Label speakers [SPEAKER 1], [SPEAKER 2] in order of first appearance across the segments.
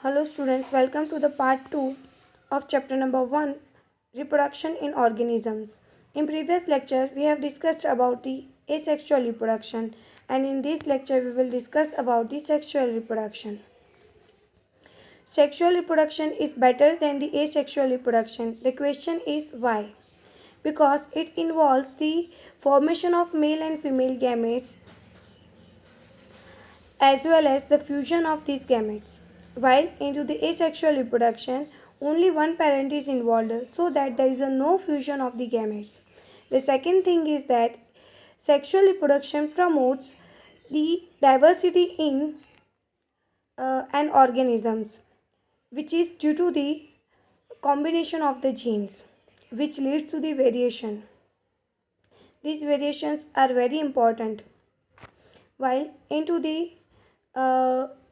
[SPEAKER 1] Hello students, welcome to the part 2 of chapter number 1, reproduction in organisms. In previous lecture we have discussed about the asexual reproduction, and in this lecture we will discuss about the sexual reproduction. Sexual reproduction is better than the asexual reproduction. The question is why? Because it involves the formation of male and female gametes as well as the fusion of these gametes. While into the asexual reproduction, only one parent is involved, so that there is no fusion of the gametes. The second thing is that sexual reproduction promotes the diversity in an organisms, which is due to the combination of the genes, which leads to the variation. These variations are very important. While into the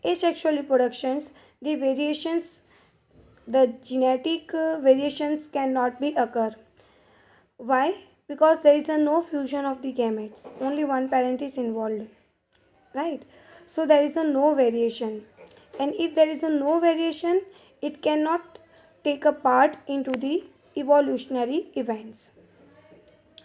[SPEAKER 1] asexual reproductions, the genetic variations cannot be occur. Why? Because there is no fusion of the gametes, only one parent is involved, right? So there is no variation, and if there is no variation, it cannot take a part into the evolutionary events,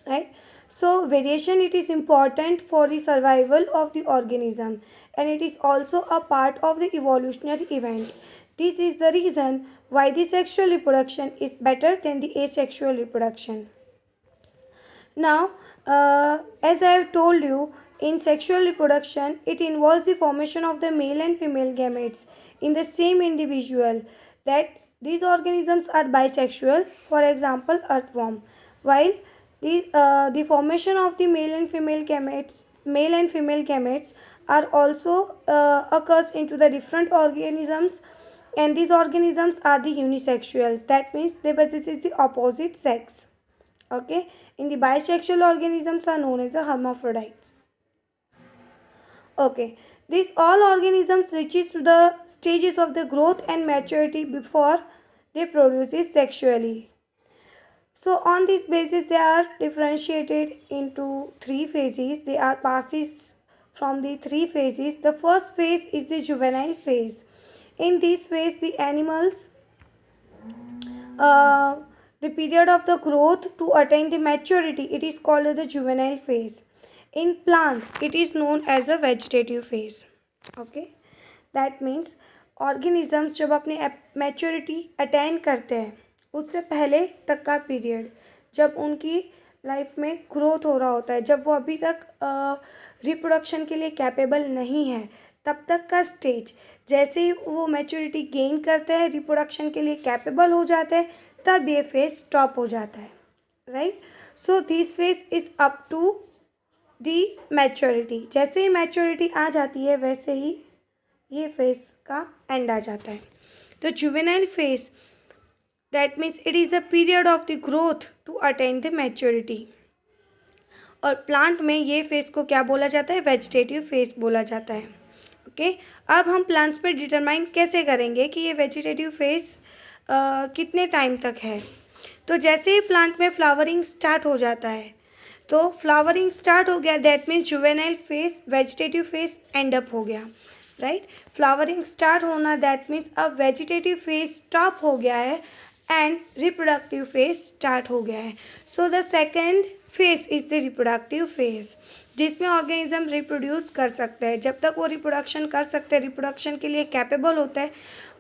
[SPEAKER 1] right? So variation, it is important for the survival of the organism, and it is also a part of the evolutionary event. This is the reason why the sexual reproduction is better than the asexual reproduction. Now, as I have told you, in sexual reproduction, it involves the formation of the male and female gametes in the same individual. That these organisms are bisexual, for example, earthworm. While the formation of the male and female gametes are also occurs into the different organisms, and these organisms are the unisexuals. That means they possess the opposite sex. Okay, in the bisexual organisms are known as the hermaphrodites. Okay, these all organisms reaches to the stages of the growth and maturity before they produce sexually. So on this basis they are differentiated into three phases. They are passes from the three phases. The first phase is the juvenile phase. In this phase the animals uh, the period of the growth to attain the maturity, it is called the juvenile phase. In plant it is known as a vegetative phase. Okay, that means organisms जब अपनी maturity attain करते हैं, उससे पहले तक का period जब उनकी लाइफ में ग्रोथ हो रहा होता है, जब वो अभी तक रिप्रोडक्शन के लिए कैपेबल नहीं है, तब तक का स्टेज, जैसे ही वो मैच्योरिटी गेन करते हैं, रिप्रोडक्शन के लिए कैपेबल हो जाते हैं, तब ये फेज स्टॉप हो जाता है, right? So this phase is up to the maturity. जैसे ही मैच्योरिटी आ जाती है, वैसे ही ये फेज का एंड आ जाता है. तो juvenile phase, that means it is a period of the growth to attain the maturity. और प्लांट में ये फेज को क्या बोला जाता है? वेजिटेटिव फेज बोला जाता है. ओके, अब हम प्लांट्स पे डिटरमाइन कैसे करेंगे कि ये वेजिटेटिव फेज कितने टाइम तक है. तो जैसे ही प्लांट में फ्लावरिंग स्टार्ट हो जाता है, तो फ्लावरिंग स्टार्ट हो गया, that means juvenile phase, vegetative phase and up हो गया, राइट? फ्लावरिंग स्टार्ट होना, दैट मीन्स अब वेजिटेटिव फेज स्टॉप हो गया है एंड रिप्रोडक्टिव फेज स्टार्ट हो गया है. So the second phase is the reproductive phase, जिसमें ऑर्गेनिज्म रिप्रोड्यूस कर सकते हैं. जब तक वो रिप्रोडक्शन कर सकते हैं, रिप्रोडक्शन के लिए कैपेबल होता है,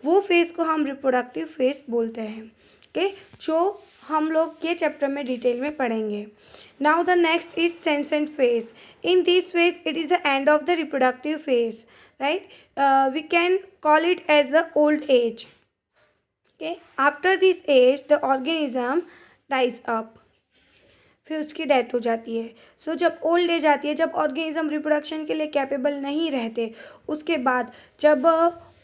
[SPEAKER 1] वो फेज को हम रिप्रोडक्टिव फेज बोलते हैं. ओके, जो हम लोग ये चैप्टर में डिटेल में पढ़ेंगे. Now the next is senescent phase. In this phase it is the end of the reproductive phase, right? We can call it as the old age. Okay, after this age the organism dies up, फिर उसकी death हो जाती है. सो जब old age आती है, जब organism reproduction के लिए कैपेबल नहीं रहते, उसके बाद जब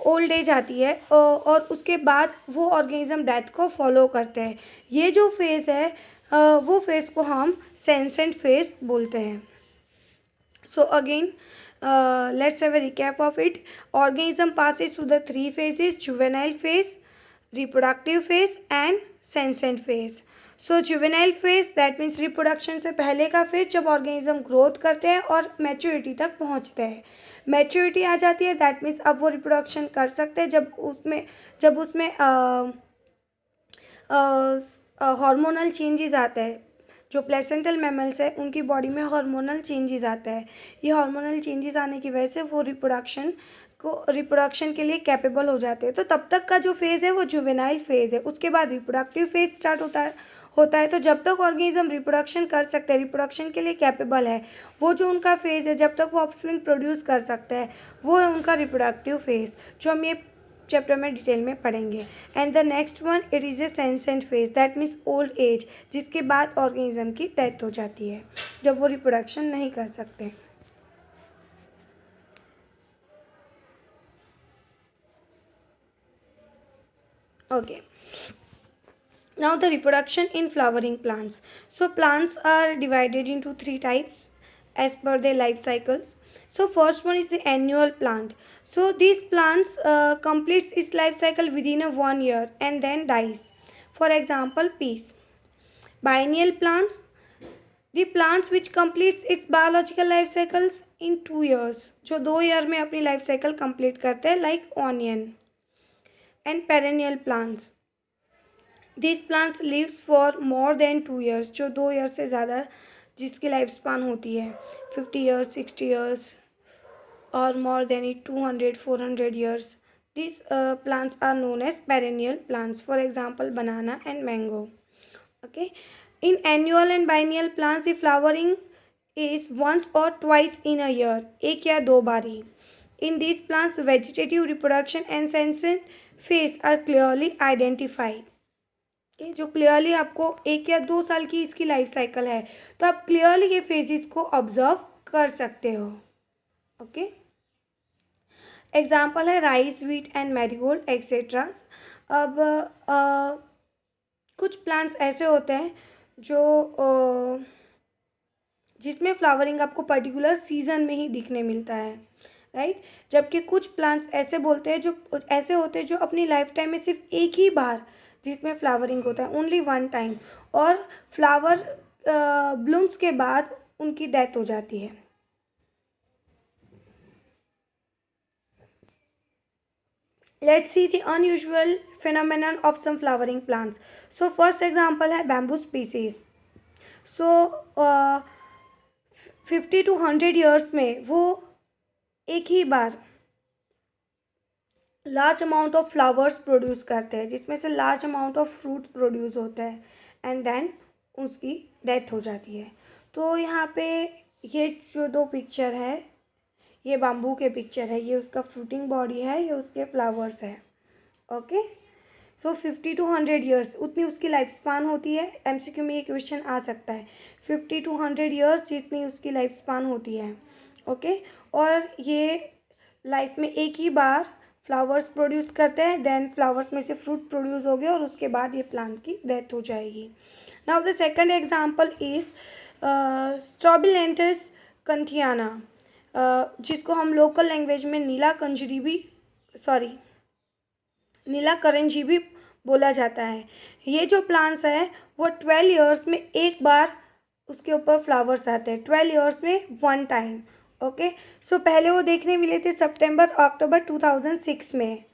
[SPEAKER 1] ओल्ड एज आती है और उसके बाद वो ऑर्गेनिज्म डेथ को फॉलो करते हैं, ये जो फेज़ है वो फेज़ को हम सेंसेंट फेज बोलते हैं. So again let's have a recap of it. Organism passes through the three phases: juvenile phase, reproductive phase and senescent phase. So juvenile phase that means reproduction से पहले का फेज, जब ऑर्गेनिज्म ग्रोथ करते हैं और maturity तक पहुंचते हैं। मैच्योरिटी आ जाती है दैट मीन्स अब वो रिप्रोडक्शन कर सकते हैं जब उसमें हार्मोनल चेंजेस आते हैं। जो प्लेसेंटल मैमल्स है उनकी बॉडी में हार्मोनल चेंजेस आता है। ये हार्मोनल चेंजेस आने की वजह से वो रिप्रोडक्शन के लिए कैपेबल हो जाते हैं। तो तब तक का जो फेज़ है वो जुवेनाइल फेज़ है। उसके बाद रिप्रोडक्टिव फेज स्टार्ट होता है। तो जब तक ऑर्गेनिज्म रिप्रोडक्शन कर सकते हैं, रिप्रोडक्शन के लिए कैपेबल है, वो जो उनका फेज़ है, जब तक वो ऑफस्प्रिंग प्रोड्यूस कर सकते हैं, वो है उनका रिप्रोडक्टिव फेज़, जो हम ये चैप्टर में डिटेल में पढ़ेंगे। And the next one it is a senescent phase that means old age, जिसके बाद ऑर्गेनिज्म की डेथ हो जाती है जब वो रिप्रोडक्शन नहीं कर सकते। Okay, now the reproduction in flowering plants. So plants are divided into three types as per their life cycles. So first one is the annual plant. So these plants completes its life cycle within a 1 year and then dies. For example, peas. Biennial plants, the plants which completes its biological life cycles in 2 years, जो 2 year में अपनी life cycle complete करते हैं, like onion. And perennial plants, this plants lives for more than 2 years, जो 2 year से ज़्यादा जिसकी life span होती है, 50 ईयर्स, 60 ईयर्स और more than it 200-400 years. These plants are known as perennial plants. For example, banana and mango. Okay. In annual and biennial plants, the flowering is once or twice in a year. एक या दो बारी. In these plants, vegetative reproduction and senescent phase are clearly identified. Okay, जो clearly आपको 1 या 2 साल की इसकी लाइफ साइकिल है, तो आप क्लियरली ये फेजेस को ऑब्जर्व कर सकते हो. ओके, एग्जाम्पल है rice, wheat and marigold etcetera. अब कुछ प्लांट्स ऐसे होते हैं जो जिसमें फ्लावरिंग आपको पर्टिकुलर सीजन में ही दिखने मिलता है, राइट. जबकि कुछ प्लांट्स ऐसे होते हैं जो अपनी लाइफ टाइम में सिर्फ एक ही बार जिसमें फ्लावरिंग होता है, ओनली वन टाइम, और फ्लावर ब्लूम्स के बाद उनकी डेथ हो जाती है. Let's see the unusual phenomenon of some flowering plants. So first example है bamboo species. So 50 to 100 years में वो एक ही बार large amount of flowers produce करते हैं, जिसमें से large amount of fruit produce होता है, एंड देन उसकी डेथ हो जाती है. तो यहाँ पे ये जो दो पिक्चर है, ये बाम्बू के पिक्चर है, ये उसका फ्रूटिंग बॉडी है, ये उसके फ्लावर्स है. ओके, सो 50 to 100 ईयर्स उतनी उसकी लाइफ स्पान होती है. एमसीक्यू में ये क्वेश्चन आ सकता है, 50 to 100 ईयर्स जितनी उसकी लाइफ स्पान होती है. ओके, और ये लाइफ में एक ही बार फ्लावर्स प्रोड्यूस करते हैं, देन फ्लावर्स में से फ्रूट प्रोड्यूस हो गया और उसके बाद ये प्लांट की डेथ हो जाएगी. Now the second example is Strobilanthes kunthiana, जिसको हम लोकल लैंग्वेज में नीला करंजी भी बोला जाता है. ये जो प्लांट्स है वो 12 ईयर्स में एक बार उसके ऊपर फ्लावर्स आते हैं, 12 ईयर्स में वन टाइम. ओके, सो पहले वो देखने मिले थे सितंबर अक्टूबर 2006 में,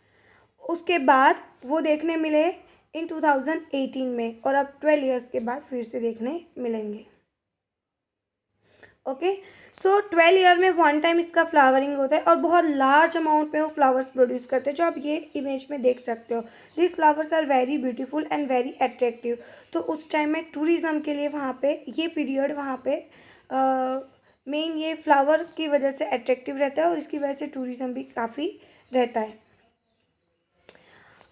[SPEAKER 1] उसके बाद वो देखने मिले इन 2018 में, और अब 12 ईयर्स के बाद फिर से देखने मिलेंगे. ओके, सो 12 ईयर में वन टाइम इसका फ्लावरिंग होता है और बहुत लार्ज अमाउंट में वो फ्लावर्स प्रोड्यूस करते हैं, जो आप ये इमेज में देख सकते हो. This flowers are very beautiful and very attractive. तो उस टाइम में टूरिज्म के लिए वहाँ पे ये पीरियड वहाँ पे मेन ये फ्लावर की वजह से अट्रैक्टिव रहता है और इसकी वजह से टूरिज्म भी काफ़ी रहता है.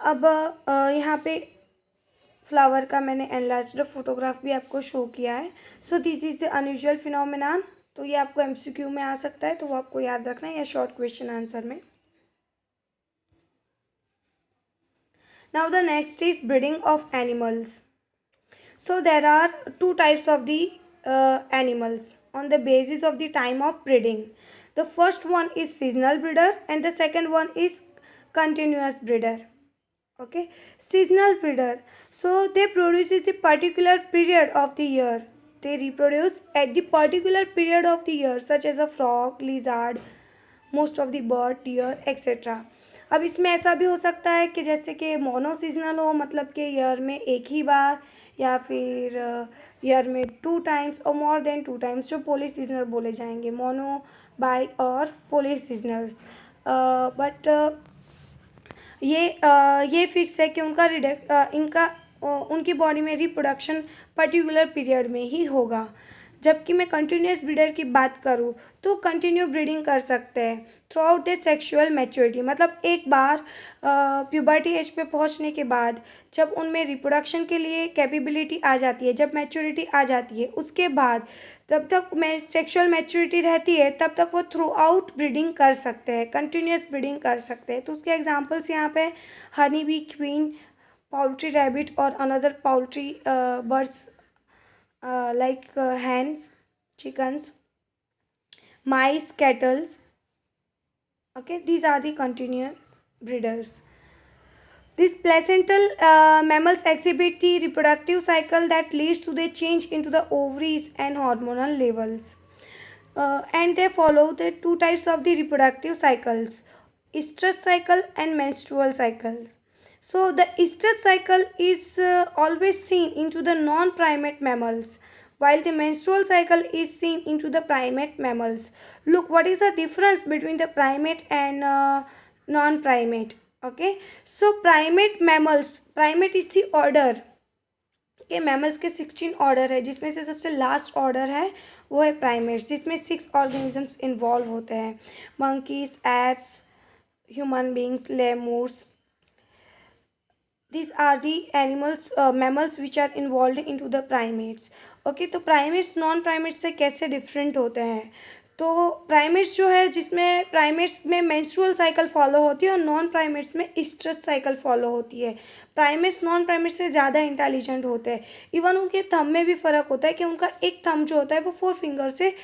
[SPEAKER 1] अब यहाँ पे फ्लावर का मैंने एनलार्ज्ड फोटोग्राफ भी आपको शो किया है. So this is the unusual phenomenon. तो ये आपको एमसीक्यू में आ सकता है, तो वो आपको याद रखना है या शॉर्ट क्वेश्चन आंसर में. Now the next is breeding of animals. So there are two types of the animals on the basis of the time of breeding. The first one is seasonal breeder and the second one is continuous breeder. Okay, seasonal breeder. So they produce the particular period of the year. They reproduce at the particular period of the year, such as a frog, lizard, most of the bird, deer etcetera. अब इसमें ऐसा भी हो सकता है कि जैसे कि मोनो सीजनल हो, मतलब कि ईयर में एक ही बार, या फिर ईयर में 2 टाइम्स और मोर देन 2 टाइम्स, जो पोली सीजनल बोले जाएंगे, मोनो, बाई और पोली सीजनल्स. बट ये फिक्स है कि इनका उनकी बॉडी में रिप्रोडक्शन पर्टिकुलर पीरियड में ही होगा. जबकि मैं कंटिन्यूस ब्रीडर की बात करूँ तो कंटिन्यू ब्रीडिंग कर सकते हैं through out the sexual maturity. मतलब एक बार प्यूबर्टी एज पे पहुंचने के बाद जब उनमें रिप्रोडक्शन के लिए कैपेबिलिटी आ जाती है, जब मैच्योरिटी आ जाती है, उसके बाद तब तक सेक्शुअल मैच्योरिटी रहती है, तब तक वो थ्रू आउट ब्रीडिंग कर सकते हैं, कंटिन्यूस ब्रीडिंग कर सकते हैं. तो उसके एग्जाम्पल्स यहाँ पे honey bee, queen, poultry rabbit और another poultry birds like hens, chickens, mice, cattle. Okay, these are the continuous breeders. These placental mammals exhibit the reproductive cycle that leads to the change into the ovaries and hormonal levels. And they follow the 2 types of the reproductive cycles: estrous cycle and menstrual cycle. So the estrous cycle is always seen into the non-primate mammals, while the menstrual cycle is seen into the primate mammals. Look, what is the difference between the primate and non-primate? Okay, so primate mammals, primate is the order के mammals के 16 order है, जिसमें से सबसे last order है वो है primates, जिसमें 6 ऑर्गेनिजम्स इन्वॉल्व होते हैं: monkeys, apes, human beings, lemurs. These are the animals, mammals which are involved into the primates. Okay, तो primates नॉन प्राइमेट्स से कैसे डिफरेंट होते हैं? तो प्राइमेट्स जो है, जिसमें प्राइमेट्स में मेंस्ट्रुअल साइकिल फॉलो होती है और नॉन प्राइमेट्स में स्ट्रेस साइकिल फॉलो होती है. प्राइमेट्स नॉन प्राइमेट्स से ज़्यादा इंटेलिजेंट होते हैं. इवन उनके थंब में भी फ़र्क होता है कि उनका एक थंब जो होता है वो 4 फिंगर से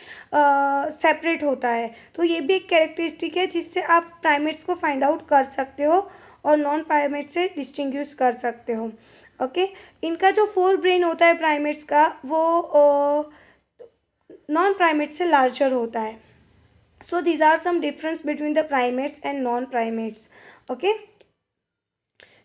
[SPEAKER 1] सेपरेट होता है. तो ये भी एक कैरेक्टरिस्टिक है जिससे आप प्राइमेट्स को फाइंड आउट कर सकते हो और नॉन प्राइमेट से डिस्टिंग्विश कर सकते हो. ओके, इनका जो 4 ब्रेन होता है प्राइमेट्स का, वो नॉन प्राइमेट से लार्जर होता है. So these are some difference between the primates and non primates. Okay,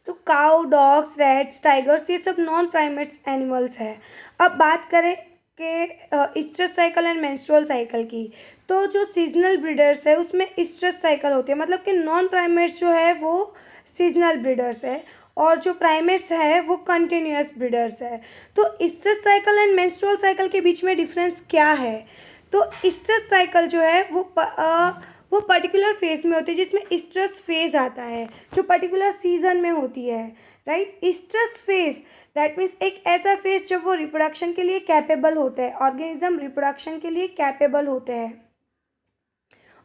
[SPEAKER 1] तो काउ, डॉग्स, रैट्स, टाइगर्स, ये सब नॉन प्राइमेट्स एनिमल्स है. अब बात करें कि stress cycle and menstrual cycle की, तो जो सीजनल ब्रीडर्स है उसमें स्ट्रेस साइकिल होती है, मतलब कि नॉन प्राइमेट्स जो है वो सीजनल ब्रीडर्स है और जो प्राइमेट्स है वो कंटिन्यूअस ब्रीडर्स है. तो stress cycle and menstrual cycle के बीच में डिफरेंस क्या है? तो स्ट्रेस साइकिल जो है वो पर्टिकुलर फेज में होती है, जिसमें स्ट्रेस फेज आता है जो पर्टिकुलर सीजन में होती है. Right, stress phase that means एक ऐसा फेज जब वो रिप्रोडक्शन के लिए कैपेबल होते हैं, ऑर्गेनिज्म रिप्रोडक्शन के लिए कैपेबल होते हैं.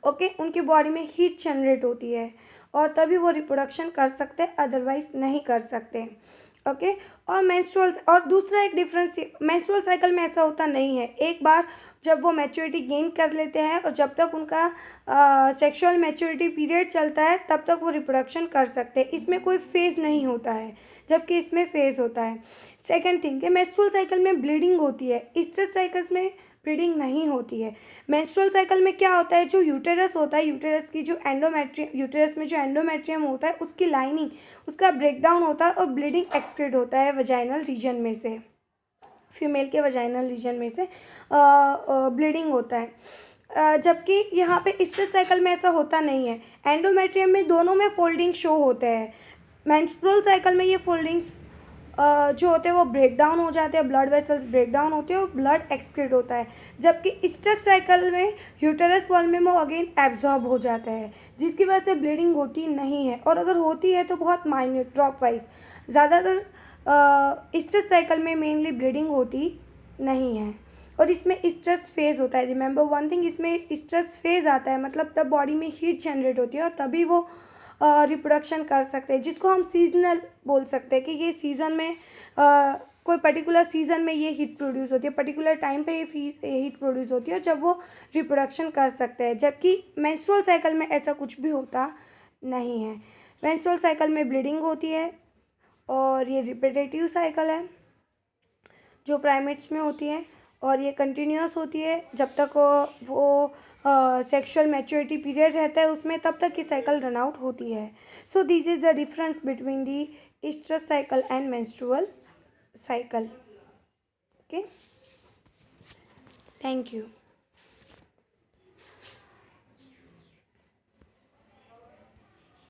[SPEAKER 1] ओके, उनकी बॉडी में हीट जनरेट होती है और तभी वो रिप्रोडक्शन कर सकते हैं, अदरवाइज नहीं कर सकते. ओके, और मेंस्ट्रुअल, और दूसरा एक डिफरेंस, मेंस्ट्रुअल साइकिल में ऐसा होता नहीं है. एक बार जब वो मैच्योरिटी गेन कर लेते हैं और जब तक उनका सेक्सुअल मैच्योरिटी पीरियड चलता है तब तक वो रिप्रोडक्शन कर सकते हैं. इसमें कोई फेज नहीं होता है, जबकि इसमें फेज होता है. सेकेंड थिंग कि मेंस्ट्रुअल साइकिल में ब्लीडिंग होती है, स्ट्रेस साइकिल्स में ब्लीडिंग नहीं होती है. मेंस्ट्रुअल साइकिल में क्या होता है, जो यूटेरस होता है, यूटेरस की जो एंडोमेट्रियम, यूटेरस में जो एंडोमेट्रियम होता है उसकी लाइनिंग, उसका ब्रेकडाउन होता है और ब्लीडिंग एक्सक्रीट होता है वजाइनल रीजन में से, फीमेल के वजाइनल रीजन में से ब्लीडिंग होता है. जबकि यहाँ पे स्ट्रेस साइकिल में ऐसा होता नहीं है. एंडोमेट्रियम में दोनों में फोल्डिंग शो होते हैं. मेंस्ट्रुअल साइकिल में ये फोल्डिंग्स जो होते हैं वो ब्रेक डाउन हो जाते हैं, ब्लड वेसल्स ब्रेक डाउन होते हैं और ब्लड एक्सक्रीट होता है. जबकि स्ट्रेस साइकिल में यूटेरस वॉल में वो अगेन एब्जॉर्ब हो जाता है, जिसकी वजह से ब्लीडिंग होती नहीं है, और अगर होती है तो बहुत माइन्यूट, ड्रॉप वाइज. ज़्यादातर स्ट्रेस साइकिल में मेनली ब्लीडिंग होती नहीं है और इसमें स्ट्रेस फेज होता है. रिमेंबर वन थिंग, इसमें स्ट्रेस फेज आता है, मतलब तब बॉडी में हीट जनरेट होती है और तभी वो रिप्रोडक्शन कर सकते हैं, जिसको हम सीजनल बोल सकते हैं कि ये सीज़न में कोई पर्टिकुलर सीज़न में ये हीट प्रोड्यूस होती है, पर्टिकुलर टाइम पे ये हीट प्रोड्यूस होती है जब वो रिप्रोडक्शन कर सकते हैं. जबकि मेंस्ट्रुअल साइकिल में ऐसा कुछ भी होता नहीं है. मेंस्ट्रुअल साइकिल में ब्लीडिंग होती है, और ये रिपीटेटिव साइकिल है जो प्राइमेट्स में होती है, और ये कंटिन्यूस होती है जब तक वो सेक्सुअल मैच्योरिटी पीरियड रहता है उसमें, तब तक ये साइकिल रन आउट होती है. So this is the difference between the estrus cycle and menstrual cycle. Okay, thank you.